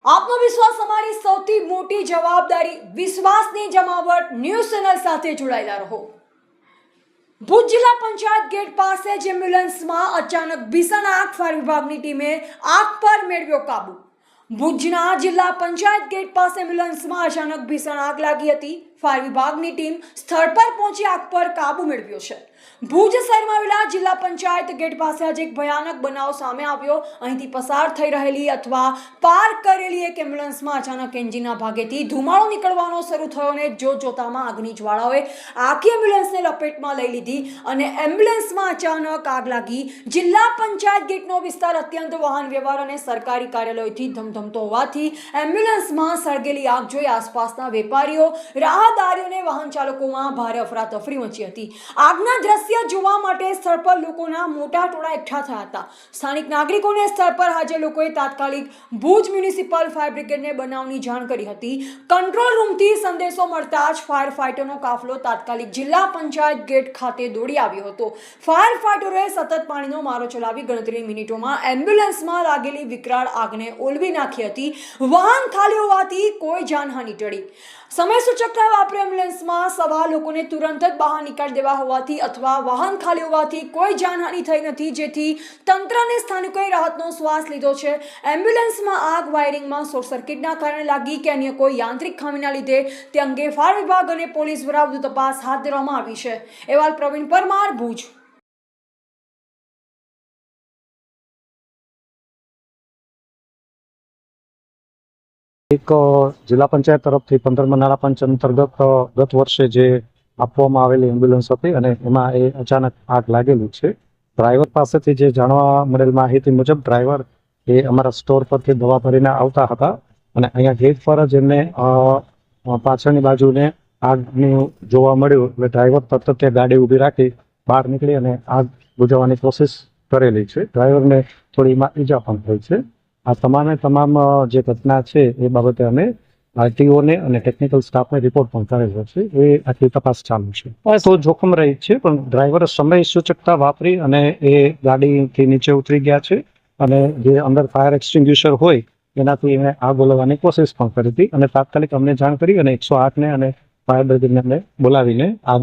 આપનો વિશ્વાસ અમારી સૌથી મોટી જવાબદારી. વિશ્વાસની જમાવટ ન્યૂઝ ચેનલ સાથે જોડાયેલા રહો. ભુજ જિલ્લા પંચાયત ગેટ પાસે જ એમ્બ્યુલન્સમાં અચાનક ભીષણ આગ. ફાયર વિભાગની ટીમે આગ પર મેળવ્યો કાબુ. ભુજના જિલ્લા પંચાયત ગેટ પાસે એમ્બ્યુલન્સમાં અચાનક ભીષણ આગ લાગી હતી. ફાયર વિભાગની ટીમ સ્થળ પર પહોંચી આગ પર કાબુ મેળવ્યો છે. ભુજ શહેરમાં આવેલા જિલ્લા પંચાયત ગેટ પાસે આજે એક ભયાનક બનાવ સામે આવ્યો. અહીંથી પસાર થઈ રહેલી અથવા પાર્ક કરેલી એક એમ્બ્યુલન્સમાં અચાનક એન્જિનના ભાગેથી ધુમાડો નીકળવાનો શરૂ થયો અને જોતજોતામાં આગની જ્વાળાઓએ આખી એમ્બ્યુલન્સને લપેટમાં લઈ લીધી અને એમ્બ્યુલન્સમાં અચાનક આગ લાગી. જિલ્લા પંચાયત ગેટનો વિસ્તાર અત્યંત વાહન વ્યવહાર અને સરકારી કાર્યાલયોથી ધમધમતો હોવાથી એમ્બ્યુલન્સમાં સળગેલી આગ જોઈ આસપાસના વેપારીઓ, રાહદારીઓને વાહન ચાલકોમાં ભારે અફરાતફરી મચી હતી. આગના દ્રશ્ય જોવા માટે સ્થળ પર લોકોના મોટા ટોળા એકઠા થયા હતા. સ્થાનિક નાગરિકોને સ્થળ પર હાજર લોકોએ તાત્કાલિક ભુજ મ્યુનિસિપલ ફાયર બ્રિગેડને બનાવની જાણ કરી હતી. કંટ્રોલ રૂમથી સંદેશો મળતા જ ફાયર ફાઇટરનો કાફલો તાત્કાલિક જિલ્લા પંચાયત ગેટ ખાતે દોડી આવ્યો હતો. ફાયર ફાઇટરોએ સતત પાણીનો મારો ચલાવી ગણતરીની મિનિટોમાં એમ્બ્યુલન્સમાં લાગેલી વિકરાળ આગને ઓલવી નાખી હતી. વાહન ખાલી હોવાથી કોઈ જાનહાનિ ટળી. સમય સૂચકતા વાપરી એમ્બ્યુલન્સમાં સવાર લોકોને તુરંત જ બહાર નીકાળી દેવા હોવાથી અથવા વાહન ખાલી હોવાથી કોઈ જાનહાનિ થઈ નથી, જેથી તંત્ર અને સ્થાનિકોએ રાહતનો શ્વાસ લીધો છે. એમ્બ્યુલન્સમાં આગ વાયરિંગમાં શોર્ટ સર્કિટના કારણે લાગી કે અન્ય કોઈ યાંત્રિક ખામીના લીધે તે અંગે ફાયર વિભાગ અને પોલીસ દ્વારા વધુ તપાસ હાથ ધરવામાં આવી છે. અહેવાલ પ્રવીણ પરમાર, ભુજ. એક જિલ્લા પંચાયત તરફથી 15મા નાણાં પંચ અંતર્ગત ગત વર્ષે જે આપવામાં આવેલી એમ્બ્યુલન્સ હતી અને એમાં એ અચાનક આગ લાગેલી છે. ડ્રાઈવર પાસેથી જે જાણવા મળેલ માહિતી મુજબ ડ્રાઈવર એ અમારા સ્ટોર પરથી દવા ભરીને આવતા હતા અને અહીંયા ગેટ પર જ એમને પાછળની બાજુને આગનું જોવા મળ્યું એટલે ડ્રાઈવર તરત તે ગાડી ઊભી રાખી બહાર નીકળી અને આગ બુઝાવવાની કોશિશ કરેલી છે. ડ્રાઈવરને થોડી ઈજા પણ થઈ છે. આ તમામ જે ઘટના છે એ બાબતે અમે આરટીઓને અને ટેકનિકલ સ્ટાફને રિપોર્ટ પણ કરેલો છે. એ આખી તપાસ ચાલુ છે. તો જોખમ રહી છે, પણ ડ્રાઈવરે સમય સૂચકતા વાપરી અને એ ગાડીથી નીચે ઉતરી ગયા છે અને જે અંદર ફાયર એક્સટિંગ્યુશર હોય એનાથી એને આગ ઓલવવાની કોશિશ પણ કરી હતી અને તાત્કાલિક અમને જાણ કરી અને 108ને અને ફાયર બ્રિગેડને બોલાવીને આગ